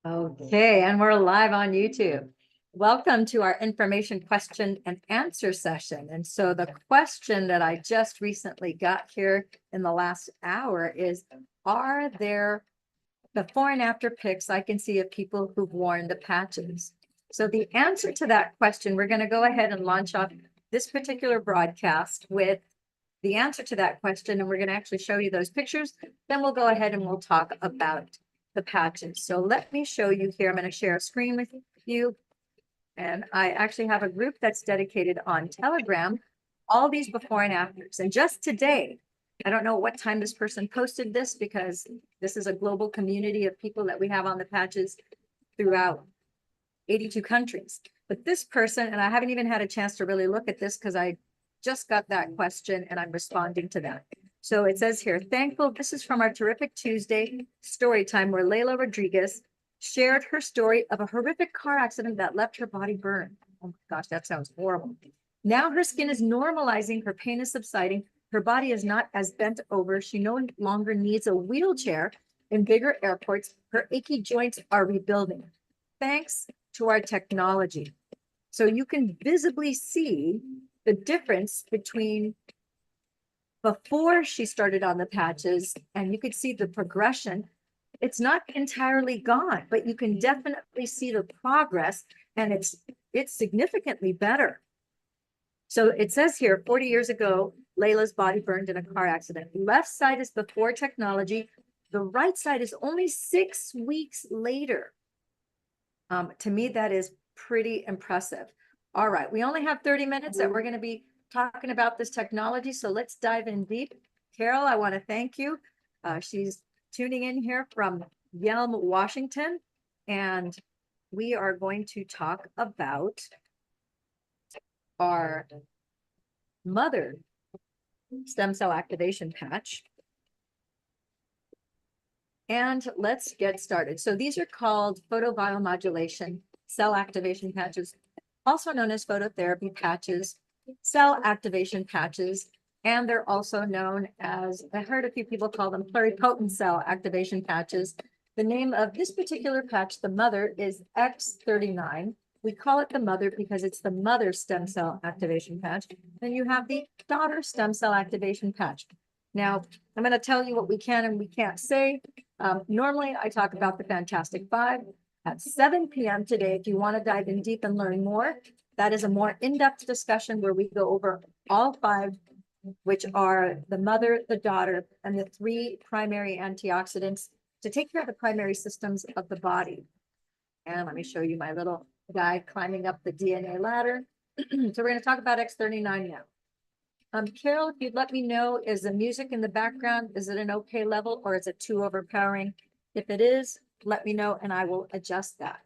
Okay, and we're live on YouTube. Welcome to our information question and answer session. And so the question that I just recently got here in the last hour is, are there before and after pics I can see of people who've worn the patches? So the answer to that question, we're going to go ahead and launch off this particular broadcast with the answer to that question, and we're going to actually show you those pictures. Then we'll go ahead and we'll talk about the patches. So let me show you here. I'm going to share a screen with you. And I actually have a group that's dedicated on Telegram, all these before and afters. And just today, I don't know what time this person posted this because this is a global community of people that we have on the patches throughout 82 countries. But this person, and I haven't even had a chance to really look at this because I just got that question and I'm responding to that. So it says here, thankful. This is from our Terrific Tuesday story time where Layla Rodriguez shared her story of a horrific car accident that left her body burned. Oh my gosh, that sounds horrible. Now her skin is normalizing, her pain is subsiding, her body is not as bent over, she no longer needs a wheelchair in bigger airports, her achy joints are rebuilding, thanks to our technology. So you can visibly see the difference between before she started on the patches, and you could see the progression. It's not entirely gone, but you can definitely see the progress, and it's significantly better. So it says here, 40 years ago, Layla's body burned in a car accident. Left side is before technology. The right side is only 6 weeks later. To me, that is pretty impressive. All right, we only have 30 minutes that we're going to be talking about this technology, so let's dive in deep. Carol, I want to thank you. She's tuning in here from Yelm, Washington, and we are going to talk about our mother stem cell activation patch. And let's get started. So these are called photobiomodulation cell activation patches, also known as phototherapy patches, cell activation patches, and they're also known as, I heard a few people call them pluripotent cell activation patches. The name of this particular patch, the mother, is X39. We call it the mother because it's the mother stem cell activation patch. Then you have the daughter stem cell activation patch. Now, I'm going to tell you what we can and we can't say. Normally, I talk about the Fantastic Five at 7 p.m. today. If you want to dive in deep and learn more, that is a more in-depth discussion where we go over all 5, which are the mother, the daughter, and the 3 primary antioxidants to take care of the primary systems of the body. And let me show you my little guy climbing up the DNA ladder. So we're going to talk about X39 now. Carol, if you'd let me know, is the music in the background, is it an okay level or is it too overpowering? If it is, let me know and I will adjust that.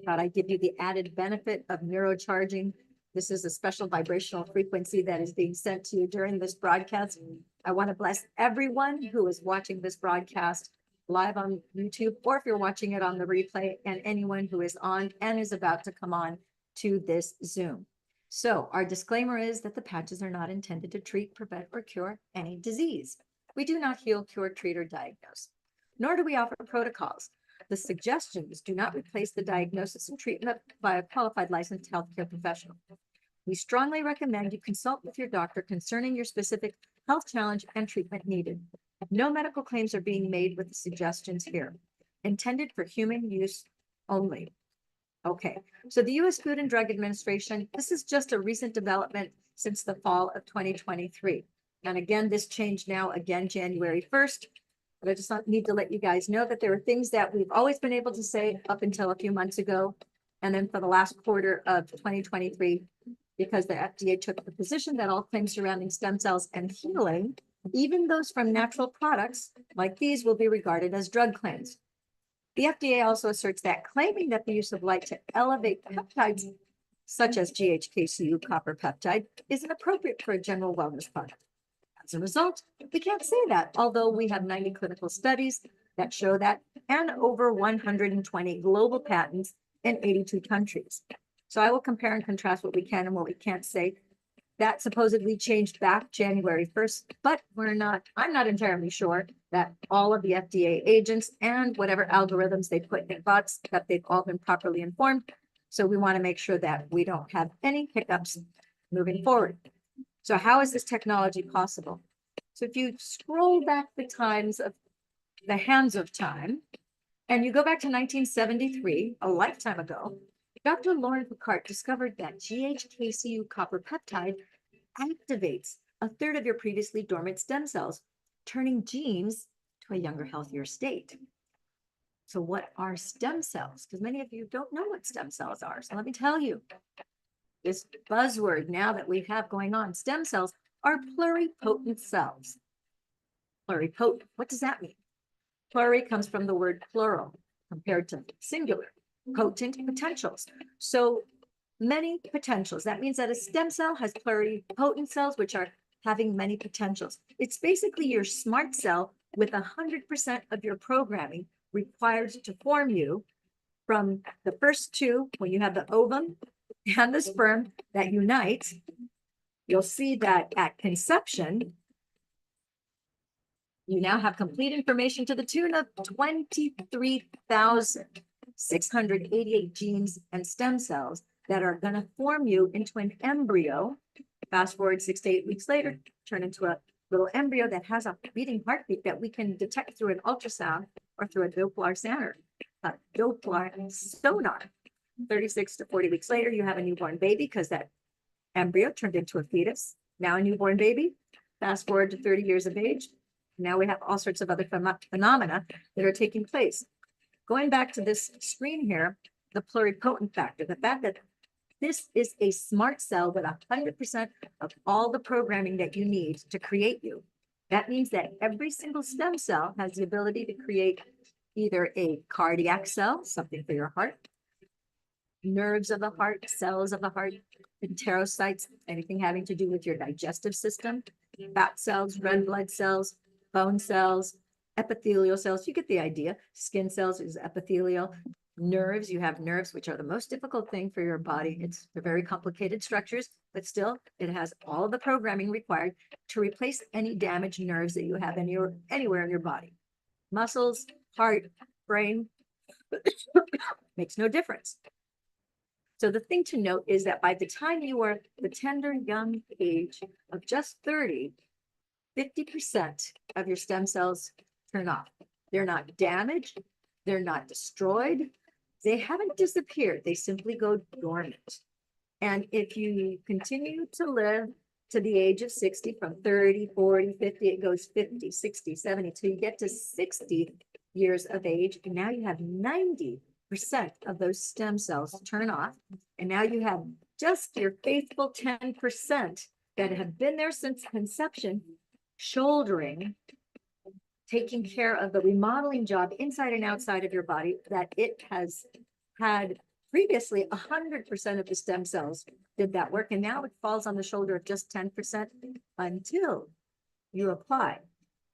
Thought I'd give you the added benefit of neuro charging. This is a special vibrational frequency that is being sent to you during this broadcast. I want to bless everyone who is watching this broadcast live on YouTube, or if you're watching it on the replay, and anyone who is on and is about to come on to this Zoom. So our disclaimer is that the patches are not intended to treat, prevent, or cure any disease. We do not heal, cure, treat, or diagnose, nor do we offer protocols. The suggestions do not replace the diagnosis and treatment by a qualified licensed healthcare professional. We strongly recommend you consult with your doctor concerning your specific health challenge and treatment needed. No medical claims are being made with the suggestions here, intended for human use only. Okay, so the U.S. Food and Drug Administration, this is just a recent development since the fall of 2023. And again, this changed now again, January 1st. But I just need to let you guys know that there are things that we've always been able to say up until a few months ago. And then for the last quarter of 2023, because the FDA took the position that all claims surrounding stem cells and healing, even those from natural products like these, will be regarded as drug claims. The FDA also asserts that claiming that the use of light to elevate peptides, such as GHKCU copper peptide, is inappropriate for a general wellness product. As a result, we can't say that, although we have 90 clinical studies that show that, and over 120 global patents in 82 countries. So I will compare and contrast what we can and what we can't say. That supposedly changed back January 1st, but I'm not entirely sure that all of the FDA agents and whatever algorithms they put in bots, that they've all been properly informed. So we want to make sure that we don't have any hiccups moving forward. So how is this technology possible? So if you scroll back the hands of time, and you go back to 1973, a lifetime ago, Dr. Lauren Picard discovered that GHKCU copper peptide activates a third of your previously dormant stem cells, turning genes to a younger, healthier state. So what are stem cells? Because many of you don't know what stem cells are. So let me tell you, this buzzword now that we have going on, stem cells are pluripotent cells. Pluripotent, what does that mean? Pluri comes from the word plural compared to singular, potent potentials. So many potentials. That means that a stem cell has pluripotent cells, which are having many potentials. It's basically your smart cell with 100% of your programming required to form you from the first two, when you have the ovum and the sperm that unite. You'll see that at conception, you now have complete information to the tune of 23,688 genes and stem cells that are going to form you into an embryo. Fast forward 6 to 8 weeks later, turn into a little embryo that has a beating heartbeat that we can detect through an ultrasound or through a Doppler sonar. 36 to 40 weeks later, you have a newborn baby because that embryo turned into a fetus. Now a newborn baby. Fast forward to 30 years of age. Now we have all sorts of other phenomena that are taking place. Going back to this screen here, the pluripotent factor, the fact that this is a smart cell with 100% of all the programming that you need to create you. That means that every single stem cell has the ability to create either a cardiac cell, something for your heart, nerves of the heart, cells of the heart, enterocytes, anything having to do with your digestive system, fat cells, red blood cells, bone cells, epithelial cells. You get the idea. Skin cells is epithelial. Nerves, you have nerves, which are the most difficult thing for your body. They're very complicated structures, but still it has all of the programming required to replace any damaged nerves that you have anywhere in your body. Muscles, heart, brain, makes no difference. So the thing to note is that by the time you are the tender young age of just 30, 50% of your stem cells turn off. They're not damaged. They're not destroyed. They haven't disappeared. They simply go dormant. And if you continue to live to the age of 60, from 30, 40, 50, it goes 50, 60, 70, till you get to 60 years of age. And now you have 90% of those stem cells turn off. And now you have just your faithful 10% that have been there since conception, shouldering, taking care of the remodeling job inside and outside of your body that it has had previously. 100% of the stem cells did that work, and now it falls on the shoulder of just 10% until you apply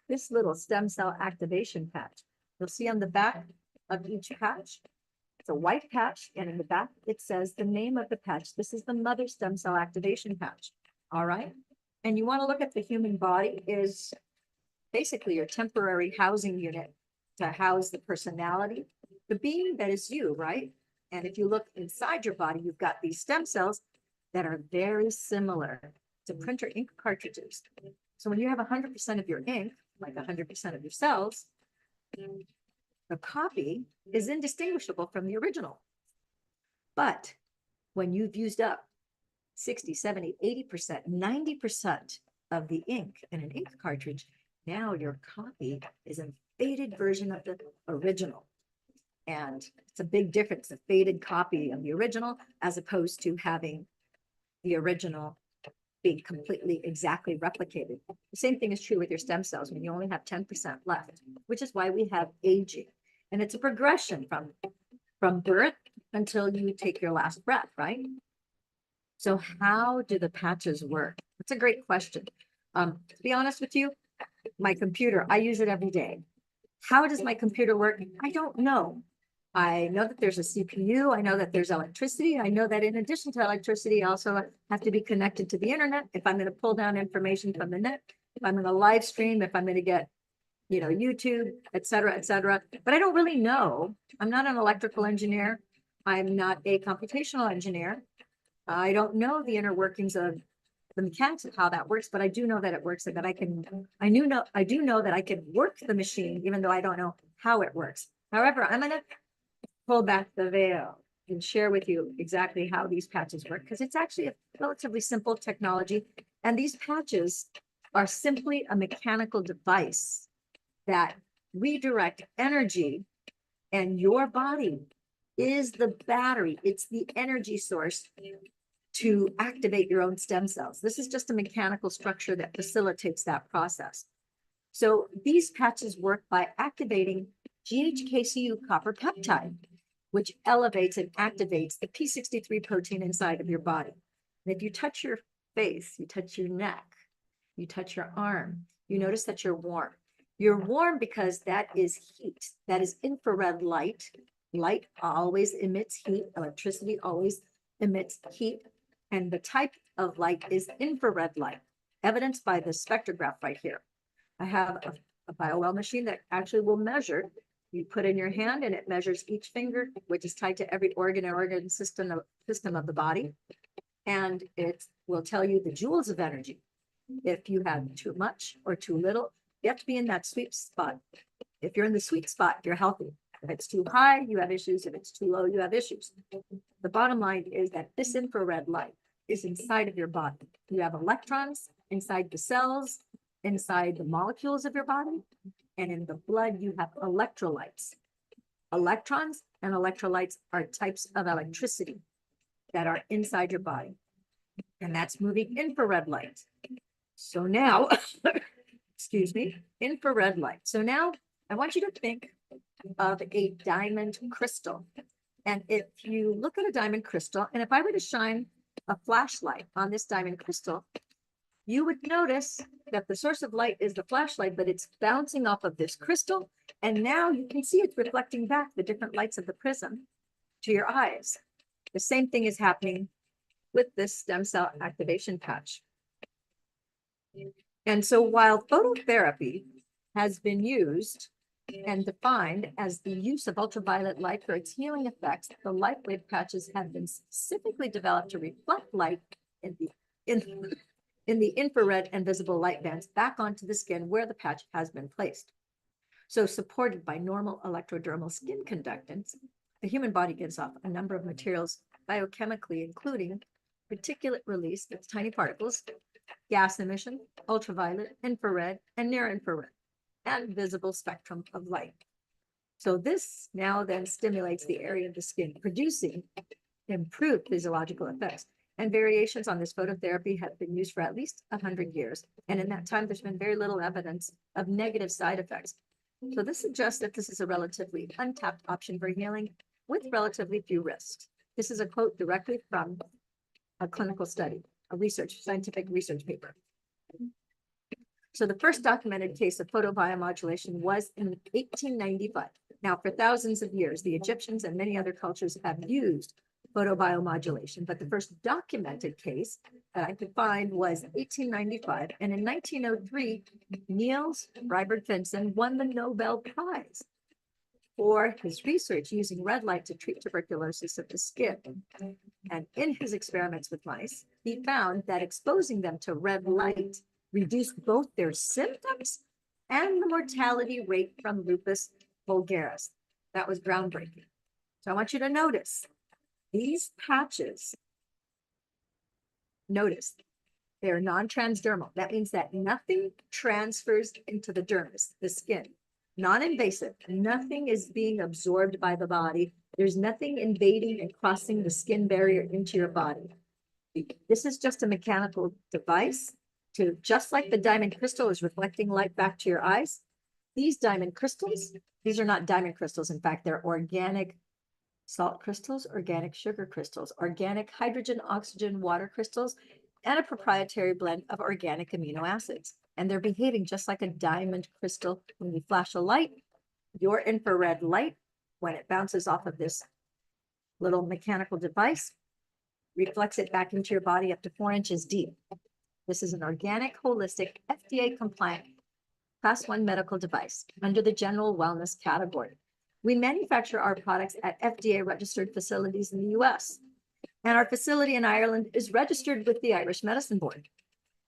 this little stem cell activation patch. You'll see on the back of each patch, it's a white patch, and in the back it says the name of the patch. This is the mother stem cell activation patch. All right. And you want to look at the human body is basically your temporary housing unit to house the personality, the being that is you, right? And if you look inside your body, you've got these stem cells that are very similar to printer ink cartridges. So when you have 100% of your ink, like 100% of your cells, the copy is indistinguishable from the original. But when you've used up 60, 70, 80%, 90% of the ink in an ink cartridge, now your copy is a faded version of the original. And it's a big difference, a faded copy of the original, as opposed to having the original being completely exactly replicated. The same thing is true with your stem cells when you only have 10% left, which is why we have aging. And it's a progression from birth until you take your last breath, right? So how do the patches work? That's a great question. To be honest with you, my computer, I use it every day. How does my computer work? I don't know. I know that there's a CPU. I know that there's electricity. I know that in addition to electricity, I also have to be connected to the internet. If I'm going to pull down information from the net, if I'm going to live stream, if I'm going to get, YouTube, et cetera, but I don't really know. I'm not an electrical engineer. I'm not a computational engineer. I don't know the inner workings of the mechanics of how that works, but I do know that it works and that I do know that I can work the machine, even though I don't know how it works. However, I'm going to pull back the veil and share with you exactly how these patches work, because it's actually a relatively simple technology. And these patches are simply a mechanical device that redirect energy, and your body is the battery. It's the energy source to activate your own stem cells. This is just a mechanical structure that facilitates that process. So these patches work by activating GHKCU copper peptide, which elevates and activates the P63 protein inside of your body. And if you touch your face, you touch your neck, you touch your arm, you notice that you're warm. You're warm because that is heat. That is infrared light. Light always emits heat. Electricity always emits heat. And the type of light is infrared light, evidenced by the spectrograph right here. I have a BioWell machine that actually will measure. You put in your hand and it measures each finger, which is tied to every organ system of the body. And it will tell you the joules of energy. If you have too much or too little, you have to be in that sweet spot. If you're in the sweet spot, you're healthy. If it's too high, you have issues. If it's too low, you have issues. The bottom line is that this infrared light is inside of your body. You have electrons inside the cells, inside the molecules of your body, and in the blood, you have electrolytes. Electrons and electrolytes are types of electricity that are inside your body, and that's moving infrared light. So now, excuse me, infrared light. So now I want you to think of a diamond crystal. And if you look at a diamond crystal, and if I were to shine a flashlight on this diamond crystal, you would notice that the source of light is the flashlight, but it's bouncing off of this crystal. And now you can see it's reflecting back the different lights of the prism to your eyes. The same thing is happening with this stem cell activation patch. And so while phototherapy has been used and defined as the use of ultraviolet light for its healing effects, the light wave patches have been specifically developed to reflect light in the infrared and visible light bands back onto the skin where the patch has been placed. So supported by normal electrodermal skin conductance, the human body gives off a number of materials biochemically, including particulate release, that's tiny particles, gas emission, ultraviolet, infrared, and near infrared, and visible spectrum of light. So this now then stimulates the area of the skin, producing improved physiological effects. And variations on this phototherapy have been used for at least 100 years. And in that time, there's been very little evidence of negative side effects. So this suggests that this is a relatively untapped option for healing with relatively few risks. This is a quote directly from a clinical study, a scientific research paper. So the first documented case of photobiomodulation was in 1895. Now, for thousands of years, the Egyptians and many other cultures have used photobiomodulation, but the first documented case that I could find was 1895. And in 1903, Niels Ribert-Finson won the Nobel Prize for his research using red light to treat tuberculosis of the skin. And in his experiments with mice, he found that exposing them to red light reduced both their symptoms and the mortality rate from lupus vulgaris. That was groundbreaking. So I want you to notice these patches. Notice they're non-transdermal. That means that nothing transfers into the dermis, the skin. Non-invasive, nothing is being absorbed by the body. There's nothing invading and crossing the skin barrier into your body. This is just a mechanical device to, just like the diamond crystal is reflecting light back to your eyes, these diamond crystals, these are not diamond crystals. In fact, they're organic salt crystals, organic sugar crystals, organic hydrogen, oxygen, water crystals, and a proprietary blend of organic amino acids. And they're behaving just like a diamond crystal. When you flash a light, your infrared light when it bounces off of this little mechanical device, reflects it back into your body up to 4 inches deep. This is an organic, holistic, FDA compliant Class 1 medical device under the general wellness category. We manufacture our products at FDA registered facilities in the US, and our facility in Ireland is registered with the Irish Medicine Board.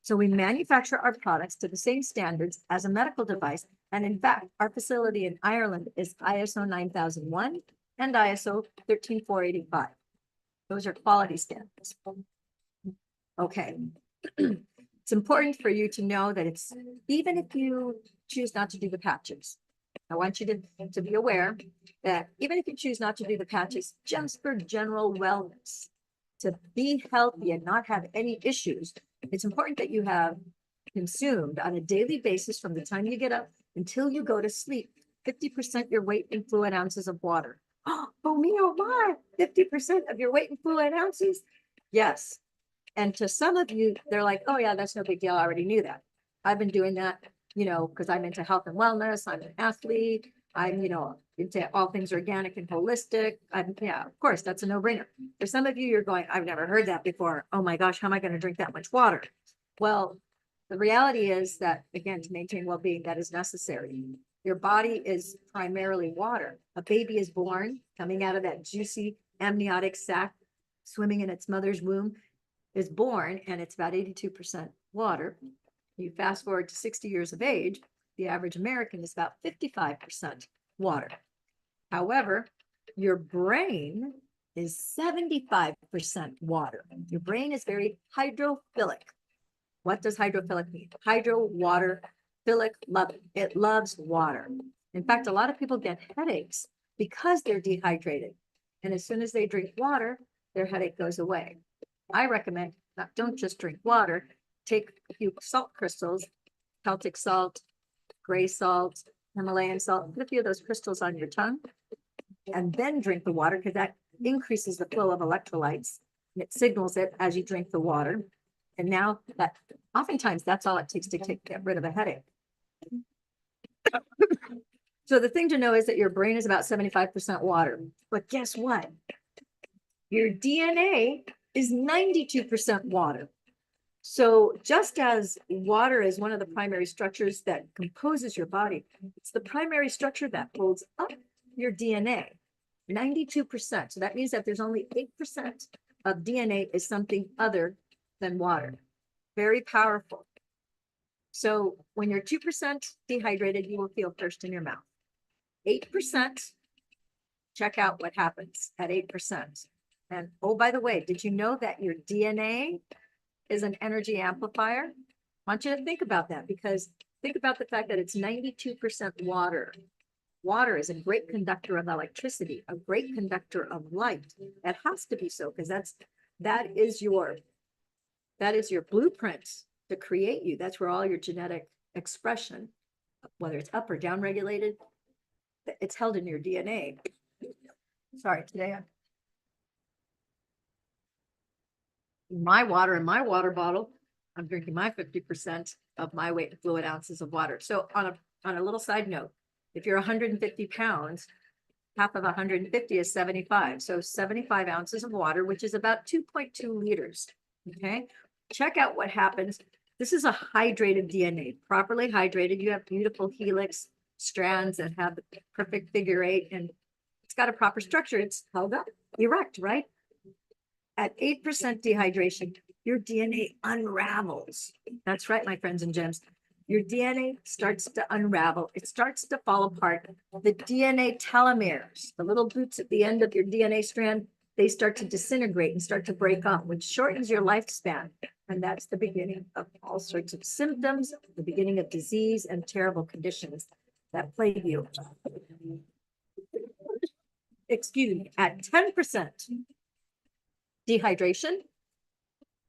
So we manufacture our products to the same standards as a medical device. And in fact, our facility in Ireland is ISO 9001 and ISO 13485. Those are quality standards. Okay. It's important for you to know that it's, even if you choose not to do the patches, I want you to be aware that even if you choose not to do the patches, just for general wellness, to be healthy and not have any issues, it's important that you have consumed on a daily basis from the time you get up until you go to sleep, 50% your weight in fluid ounces of water. Oh me, oh my, 50% of your weight in fluid ounces? Yes. And to some of you, they're like, oh yeah, that's no big deal. I already knew that. I've been doing that, you know, because I'm into health and wellness. I'm an athlete. I'm, you know, into all things organic and holistic. Yeah, of course, that's a no-brainer. For some of you, you're going, I've never heard that before. Oh my gosh, how am I going to drink that much water? Well, the reality is that, again, to maintain well-being, that is necessary. Your body is primarily water. A baby is born coming out of that juicy amniotic sac, swimming in its mother's womb, is born, and it's about 82% water. You fast forward to 60 years of age, the average American is about 55% water. However, your brain is 75% water. Your brain is very hydrophilic. What does hydrophilic mean? Hydro, water, philic, love it. It loves water. In fact, a lot of people get headaches because they're dehydrated. And as soon as they drink water, their headache goes away. I recommend don't just drink water, take a few salt crystals, Celtic salt, gray salt, Himalayan salt, put a few of those crystals on your tongue, and then drink the water because that increases the flow of electrolytes. And it signals it as you drink the water. And now that oftentimes that's all it takes to get rid of a headache. So the thing to know is that your brain is about 75% water. But guess what? Your DNA is 92% water. So just as water is one of the primary structures that composes your body, it's the primary structure that holds up your DNA, 92%. So that means that there's only 8% of DNA is something other than water. Very powerful. So when you're 2% dehydrated, you will feel thirst in your mouth. 8%, check out what happens at 8%. And oh, by the way, did you know that your DNA is an energy amplifier? I want you to think about that, because think about the fact that it's 92% water. Water is a great conductor of electricity, a great conductor of light. It has to be so, because that is your blueprint to create you. That's where all your genetic expression, whether it's up or down regulated, it's held in your DNA. Sorry, today my water in my water bottle, I'm drinking my 50% of my weight in fluid ounces of water. So on a little side note, if you're 150 pounds, half of 150 is 75. So 75 ounces of water, which is about 2.2 liters. Okay. Check out what happens. This is a hydrated DNA, properly hydrated. You have beautiful helix strands that have the perfect figure 8, and it's got a proper structure. It's held up, erect, right? At 8% dehydration, your DNA unravels. That's right, my friends and gems. Your DNA starts to unravel. It starts to fall apart. The DNA telomeres, the little boots at the end of your DNA strand, they start to disintegrate and start to break off, which shortens your lifespan. And that's the beginning of all sorts of symptoms, the beginning of disease and terrible conditions that plague you. Excuse me, at 10% dehydration,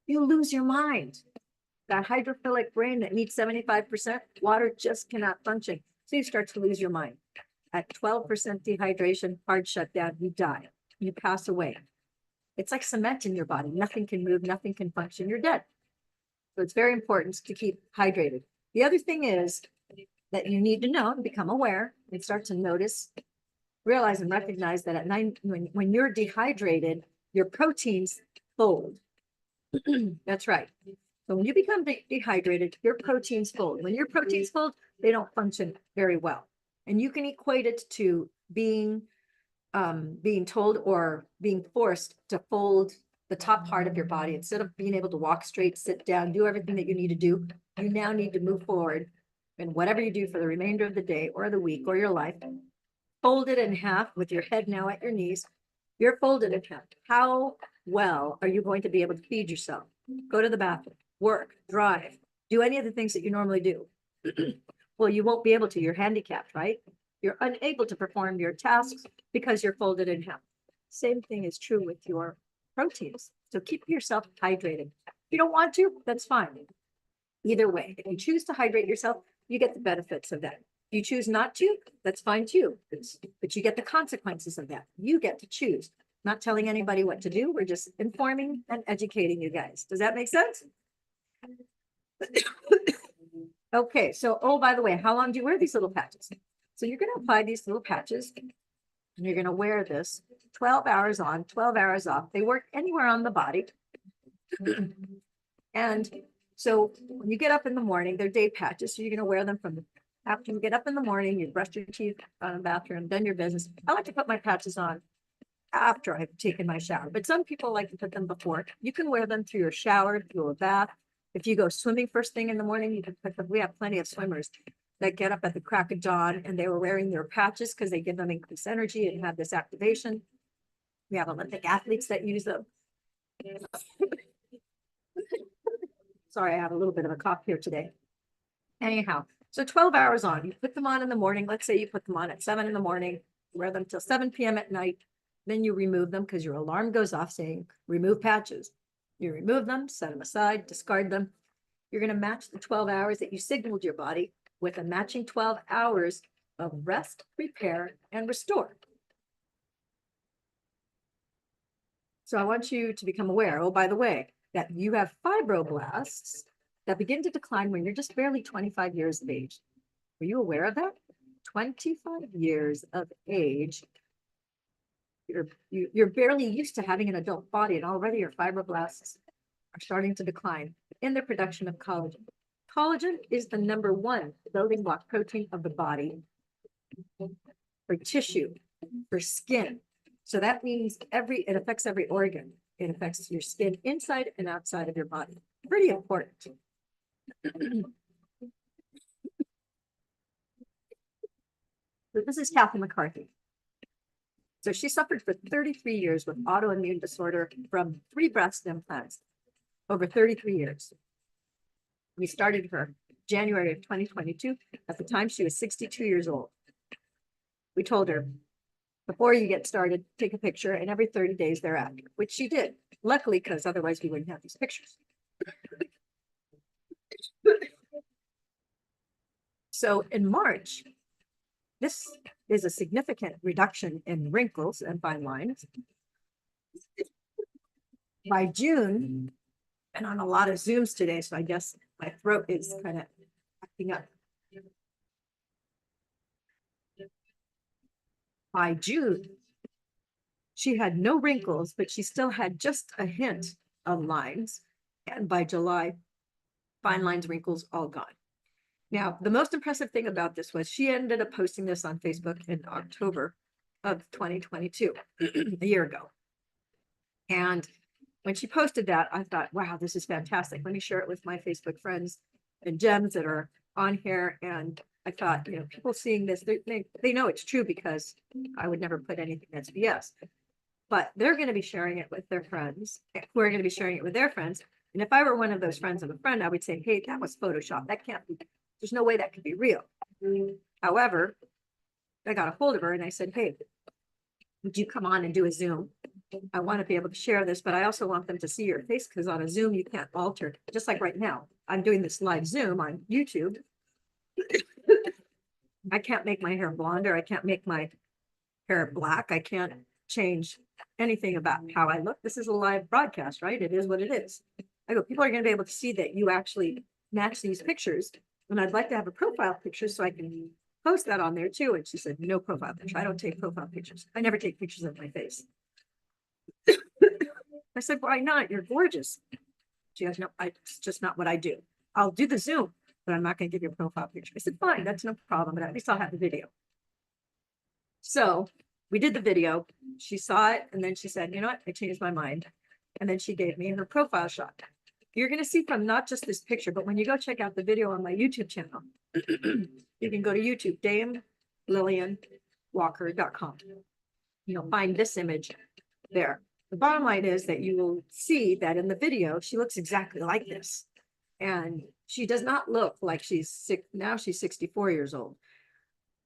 you lose your mind. That hydrophilic brain that needs 75% water just cannot function. So you start to lose your mind. At 12% dehydration, hard shutdown, you die. You pass away. It's like cement in your body. Nothing can move, nothing can function. You're dead. So it's very important to keep hydrated. The other thing is that you need to know and become aware and start to notice realize and recognize that at night, when you're dehydrated, your proteins fold. That's right. So when you become dehydrated, your proteins fold. When your proteins fold, they don't function very well. And you can equate it to being told or being forced to fold the top part of your body. Instead of being able to walk straight, sit down, do everything that you need to do, you now need to move forward. And whatever you do for the remainder of the day or the week or your life, fold it in half with your head now at your knees. You're folded in half. How well are you going to be able to feed yourself? Go to the bathroom, work, drive, do any of the things that you normally do? Well, you won't be able to. You're handicapped, right? You're unable to perform your tasks because you're folded in half. Same thing is true with your proteins. So keep yourself hydrated. If you don't want to, that's fine. Either way, if you choose to hydrate yourself, you get the benefits of that. If you choose not to, that's fine too. But you get the consequences of that. You get to choose. Not telling anybody what to do. We're just informing and educating you guys. Does that make sense? Okay, so, oh, by the way, how long do you wear these little patches? So you're going to apply these little patches and you're going to wear this 12 hours on, 12 hours off. They work anywhere on the body. And so when you get up in the morning, they're day patches. So you're going to wear them from after you get up in the morning, you brush your teeth on the bathroom, done your business. I like to put my patches on after I've taken my shower, but some people like to put them before. You can wear them through your shower, through a bath. If you go swimming first thing in the morning, you can put them. We have plenty of swimmers that get up at the crack of dawn and they were wearing their patches because they give them increased energy and have this activation. We have Olympic athletes that use them. Sorry, I have a little bit of a cough here today. Anyhow, so 12 hours on, you put them on in the morning. Let's say you put them on at 7 in the morning, wear them till 7 p.m. at night. Then you remove them because your alarm goes off saying remove patches. You remove them, set them aside, discard them. You're going to match the 12 hours that you signaled your body with a matching 12 hours of rest, repair, and restore. So I want you to become aware, oh, by the way, that you have fibroblasts that begin to decline when you're just barely 25 years of age. Were you aware of that? 25 years of age. You're barely used to having an adult body, and already your fibroblasts are starting to decline in the production of collagen. Collagen is the #1 building block protein of the body for tissue, for skin. So that means it affects every organ. It affects your skin inside and outside of your body. Pretty important. So this is Kathy McCarthy. So she suffered for 33 years with autoimmune disorder from 3 breast implants over 33 years. We started her January of 2022. At the time, she was 62 years old. We told her, before you get started, take a picture, and every 30 days thereafter, which she did. Luckily, because otherwise we wouldn't have these pictures. So in March, this is a significant reduction in wrinkles and fine lines. By June, and on a lot of Zooms today, so I guess my throat is kind of acting up. By June, she had no wrinkles, but she still had just a hint of lines. And by July, fine lines, wrinkles, all gone. Now, the most impressive thing about this was she ended up posting this on Facebook in October of 2022, a year ago. And when she posted that, I thought, wow, this is fantastic. Let me share it with my Facebook friends and gems that are on here. And I thought, you know, people seeing this, they know it's true because I would never put anything that's BS. But they're going to be sharing it with their friends who are going to be sharing it with their friends. And if I were one of those friends of a friend, I would say, hey, that was Photoshop. That can't be, there's no way that could be real. However, I got a hold of her and I said, hey, would you come on and do a Zoom? I want to be able to share this, but I also want them to see your face because on a Zoom, you can't alter. Just like right now, I'm doing this live Zoom on YouTube. I can't make my hair blonde or I can't make my hair black. I can't change anything about how I look. This is a live broadcast, right? It is what it is. I go, people are going to be able to see that you actually match these pictures. And I'd like to have a profile picture so I can post that on there too. And she said, no profile picture. I don't take profile pictures. I never take pictures of my face. I said, why not? You're gorgeous. She goes, no, it's just not what I do. I'll do the Zoom, but I'm not going to give you a profile picture. I said, fine, that's no problem, but at least I'll have the video. So we did the video. She saw it, and then she said, you know what? I changed my mind. And then she gave me her profile shot. You're going to see from not just this picture, but when you go check out the video on my YouTube channel, you can go to YouTube, DameLillianWalker.com. You'll find this image there. The bottom line is that you will see that in the video, she looks exactly like this. And she does not look like she's sick. Now she's 64 years old.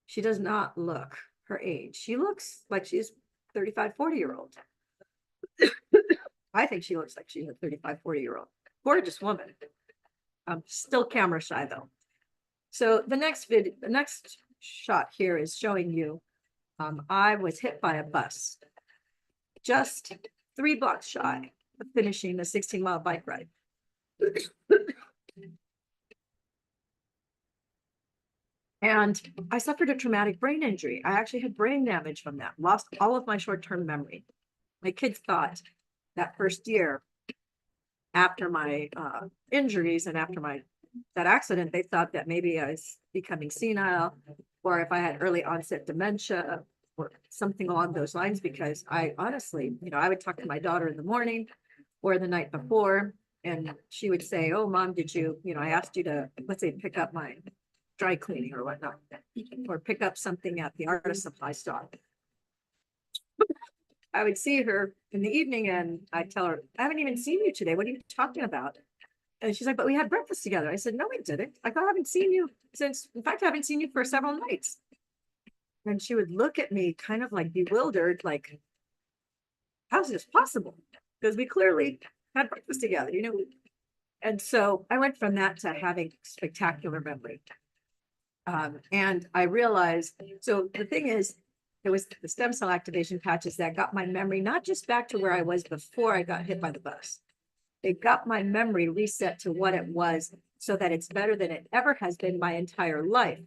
She does not look her age. She looks like she's 35, 40-year-old. I think she looks like she's a 35, 40-year-old. Gorgeous woman. I'm still camera shy though. So the next shot here is showing you, I was hit by a bus just 3 blocks shy of finishing a 16-mile bike ride. And I suffered a traumatic brain injury. I actually had brain damage from that, lost all of my short-term memory. My kids thought that first year after my injuries and after that accident, they thought that maybe I was becoming senile, or if I had early onset dementia or something along those lines, because I honestly, I would talk to my daughter in the morning or the night before, and she would say, oh, Mom, did you, I asked you to, let's say, pick up my dry cleaning or whatnot, or pick up something at the art supply store. I would see her in the evening and I'd tell her, I haven't even seen you today. What are you talking about? And she's like, but we had breakfast together. I said, no, we didn't. I haven't seen you since, in fact, I haven't seen you for several nights. And she would look at me kind of like bewildered, like, how's this possible? Because we clearly had breakfast together, And so I went from that to having spectacular memory. And I realized, so the thing is, it was the stem cell activation patches that got my memory, not just back to where I was before I got hit by the bus. It got my memory reset to what it was so that it's better than it ever has been my entire life.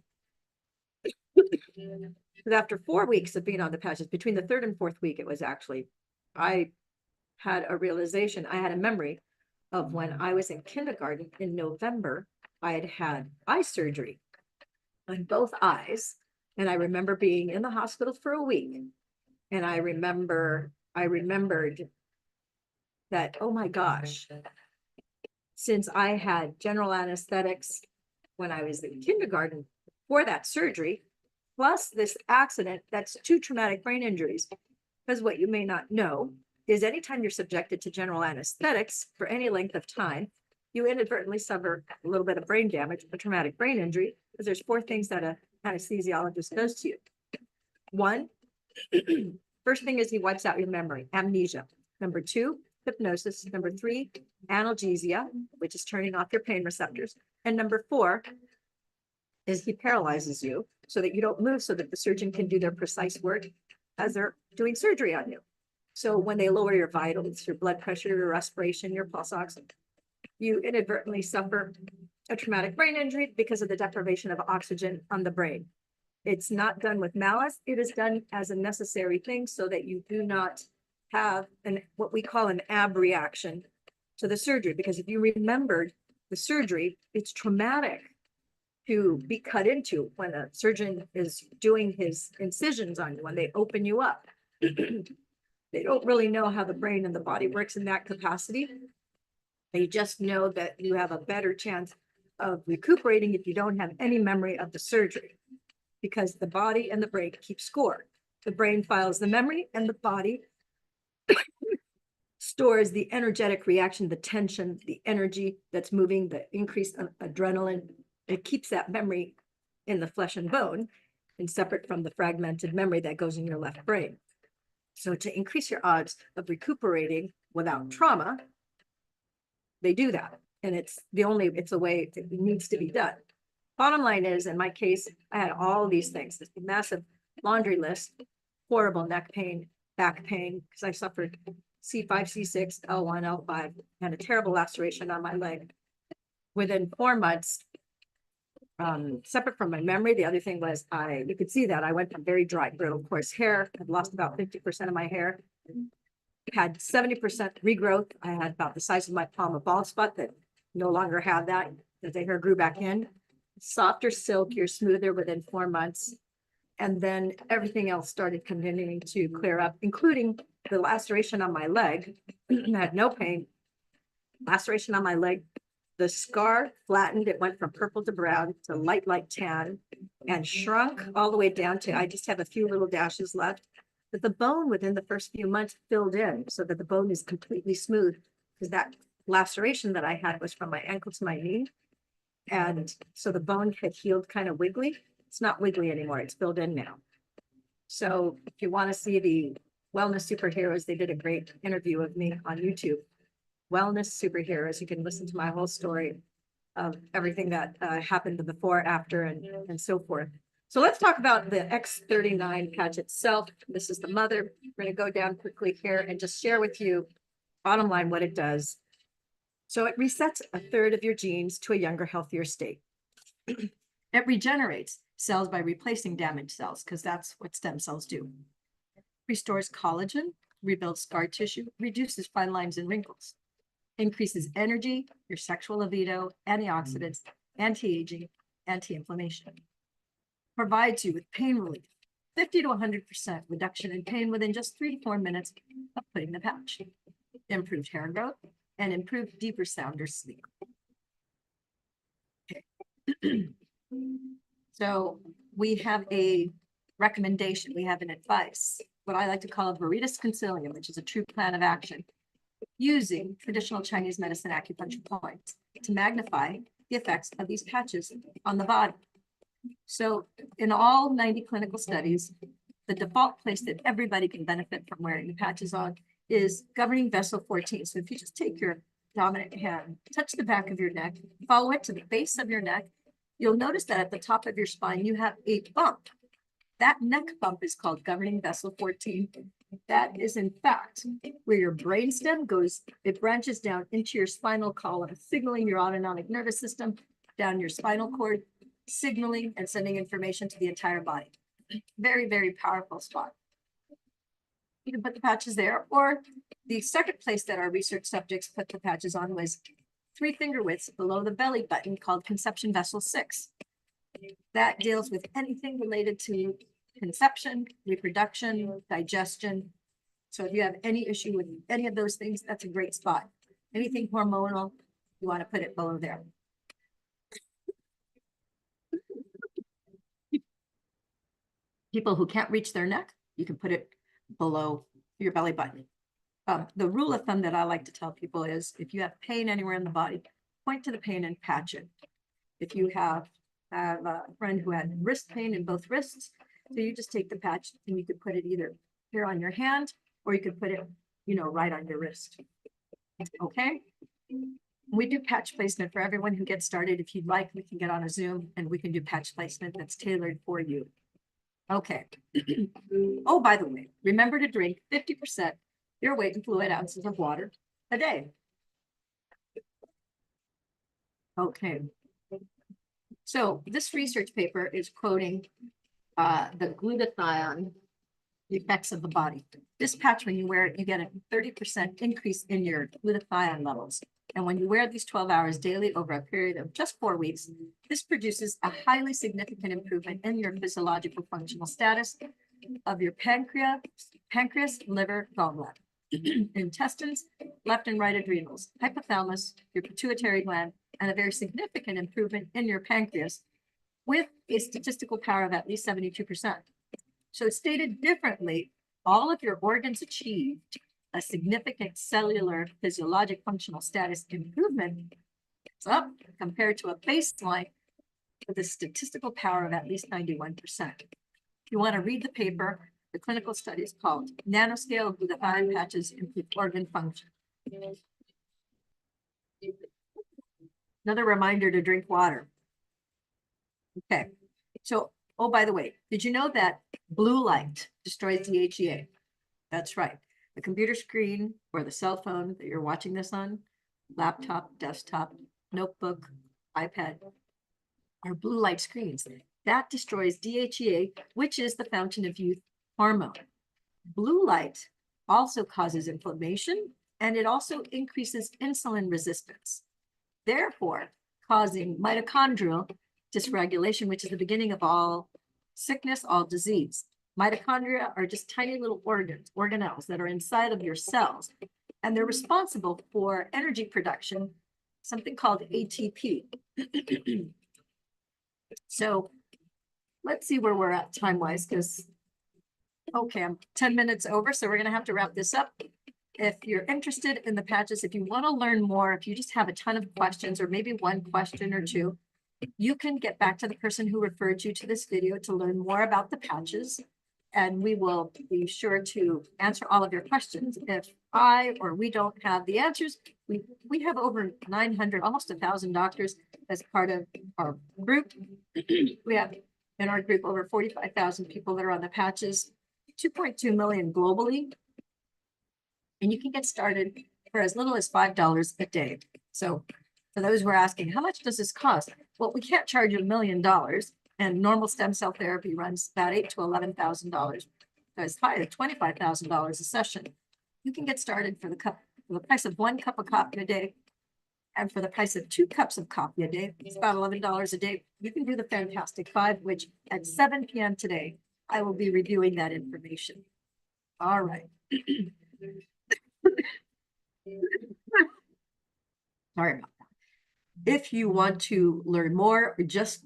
But after 4 weeks of being on the patches, between the 3rd and 4th week, it was actually, I had a realization, I had a memory of when I was in kindergarten in November, I had had eye surgery on both eyes. And I remember being in the hospital for a week. And I remembered that, oh my gosh, since I had general anesthetics when I was in kindergarten for that surgery, plus this accident, that's 2 traumatic brain injuries. Because what you may not know is anytime you're subjected to general anesthetics for any length of time, you inadvertently suffer a little bit of brain damage, a traumatic brain injury, because there's 4 things that a anesthesiologist does to you. 1, first thing is he wipes out your memory, amnesia. Number 2, hypnosis. Number 3, analgesia, which is turning off your pain receptors. And number 4 is he paralyzes you so that you don't move, so that the surgeon can do their precise work as they're doing surgery on you. So when they lower your vitals, your blood pressure, your respiration, your pulse oxygen, you inadvertently suffer a traumatic brain injury because of the deprivation of oxygen on the brain. It's not done with malice. It is done as a necessary thing so that you do not have what we call an abreaction to the surgery. Because if you remembered the surgery, it's traumatic to be cut into when a surgeon is doing his incisions on you, when they open you up. They don't really know how the brain and the body works in that capacity. They just know that you have a better chance of recuperating if you don't have any memory of the surgery, because the body and the brain keep score. The brain files the memory and the body stores the energetic reaction, the tension, the energy that's moving, the increased adrenaline. It keeps that memory in the flesh and bone and separate from the fragmented memory that goes in your left brain. So to increase your odds of recuperating without trauma, they do that. And it's a way it needs to be done. Bottom line is, in my case, I had all these things, this massive laundry list, horrible neck pain, back pain, because I suffered C5, C6, L1, L5, and a terrible laceration on my leg. Within 4 months, separate from my memory. The other thing was you could see that I went from very dry, brittle, coarse hair. I'd lost about 50% of my hair. Had 70% regrowth. I had about the size of my palm a bald spot that no longer had that because the hair grew back in. Softer, silkier, smoother within 4 months. And then everything else started continuing to clear up, including the laceration on my leg. I had no pain. Laceration on my leg. The scar flattened. It went from purple to brown to light tan and shrunk all the way down to, I just have a few little dashes left. But the bone within the first few months filled in so that the bone is completely smooth, because that laceration that I had was from my ankle to my knee. And so the bone had healed kind of wiggly. It's not wiggly anymore. It's filled in now. So if you want to see the wellness superheroes, they did a great interview of me on YouTube. Wellness superheroes. You can listen to my whole story of everything that happened before, after, and so forth. So let's talk about the X39 patch itself. This is the mother. We're going to go down quickly here and just share with you, bottom line, what it does. So it resets a third of your genes to a younger, healthier state. It regenerates cells by replacing damaged cells, because that's what stem cells do. Restores collagen, rebuilds scar tissue, reduces fine lines and wrinkles. Increases energy, your sexual libido, antioxidants, anti-aging, anti-inflammation. Provides you with pain relief, 50 to 100% reduction in pain within just 3 to 4 minutes of putting the patch. Improved hair growth and improved deeper sounder sleep. Okay. So we have a recommendation, we have an advice, what I like to call a Veritas Consilium, which is a true plan of action, using traditional Chinese medicine acupuncture points to magnify the effects of these patches on the body. So in all 90 clinical studies, the default place that everybody can benefit from wearing the patches on is governing vessel 14. So if you just take your dominant hand, touch the back of your neck, follow it to the base of your neck, you'll notice that at the top of your spine, you have a bump. That neck bump is called governing vessel 14. That is, in fact, where your brainstem goes, it branches down into your spinal column, signaling your autonomic nervous system, down your spinal cord, signaling and sending information to the entire body. Very, very powerful spot. You can put the patches there, or the second place that our research subjects put the patches on was 3 finger widths below the belly button, called conception vessel 6. That deals with anything related to conception, reproduction, digestion. So if you have any issue with any of those things, that's a great spot. Anything hormonal, you want to put it below there. People who can't reach their neck, you can put it below your belly button. The rule of thumb that I like to tell people is, if you have pain anywhere in the body, point to the pain and patch it. If you have a friend who had wrist pain in both wrists, so you just take the patch and you could put it either here on your hand, or you could put it, right on your wrist. Okay. We do patch placement for everyone who gets started. If you'd like, we can get on a Zoom and we can do patch placement that's tailored for you. Okay. Oh, by the way, remember to drink 50% your weight in fluid ounces of water a day. Okay. So this research paper is quoting the glutathione effects of the body. This patch, when you wear it, you get a 30% increase in your glutathione levels. And when you wear these 12 hours daily over a period of just 4 weeks, this produces a highly significant improvement in your physiological functional status of your pancreas, liver, gallbladder, intestines, left and right adrenals, hypothalamus, your pituitary gland, and a very significant improvement in your pancreas with a statistical power of at least 72%. So stated differently, all of your organs achieved a significant cellular physiologic functional status improvement. It's up compared to a baseline with a statistical power of at least 91%. If you want to read the paper, the clinical study is called Nanoscale Glutathione Patches Improve Organ Function. Another reminder to drink water. Okay, so, oh, by the way, did you know that blue light destroys DHEA? That's right. The computer screen or the cell phone that you're watching this on, laptop, desktop, notebook, iPad, are blue light screens. That destroys DHEA, which is the fountain of youth hormone. Blue light also causes inflammation, and it also increases insulin resistance, therefore causing mitochondrial dysregulation, which is the beginning of all sickness, all disease. Mitochondria are just tiny little organelles that are inside of your cells, and they're responsible for energy production, something called ATP. So let's see where we're at time-wise, because, okay, I'm 10 minutes over, so we're going to have to wrap this up. If you're interested in the patches, if you want to learn more, if you just have a ton of questions or maybe one question or two, you can get back to the person who referred you to this video to learn more about the patches, and we will be sure to answer all of your questions. If I or we don't have the answers, we have over 900, almost 1,000 doctors as part of our group. We have in our group over 45,000 people that are on the patches, 2.2 million globally. And you can get started for as little as $5 a day. So for those who are asking, how much does this cost? Well, we can't charge you $1 million, and normal stem cell therapy runs about $8,000 to $11,000, as high as $25,000 a session. You can get started for the price of 1 cup of coffee a day, and for the price of 2 cups of coffee a day, it's about $11 a day. You can do the Fantastic Five, which at 7 p.m. today, I will be reviewing that information. All right. Sorry about that. If you want to learn more or just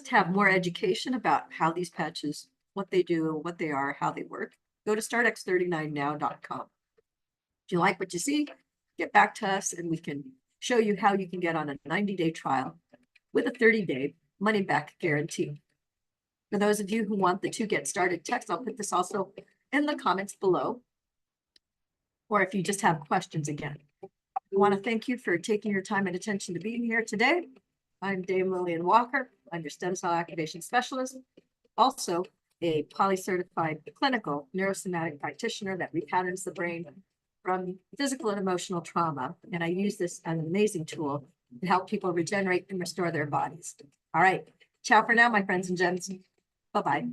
have more education about how these patches, what they do, what they are, how they work, go to startx39now.com. If you like what you see, get back to us and we can show you how you can get on a 90-day trial with a 30-day money-back guarantee. For those of you who want the To Get Started text, I'll put this also in the comments below, or if you just have questions again. I want to thank you for taking your time and attention to being here today. I'm Dame Lillian Walker. I'm your stem cell activation specialist, also a poly-certified clinical neurosomatic practitioner that repatterns the brain from physical and emotional trauma. And I use this as an amazing tool to help people regenerate and restore their bodies. All right. Ciao for now, my friends and gems. Bye-bye.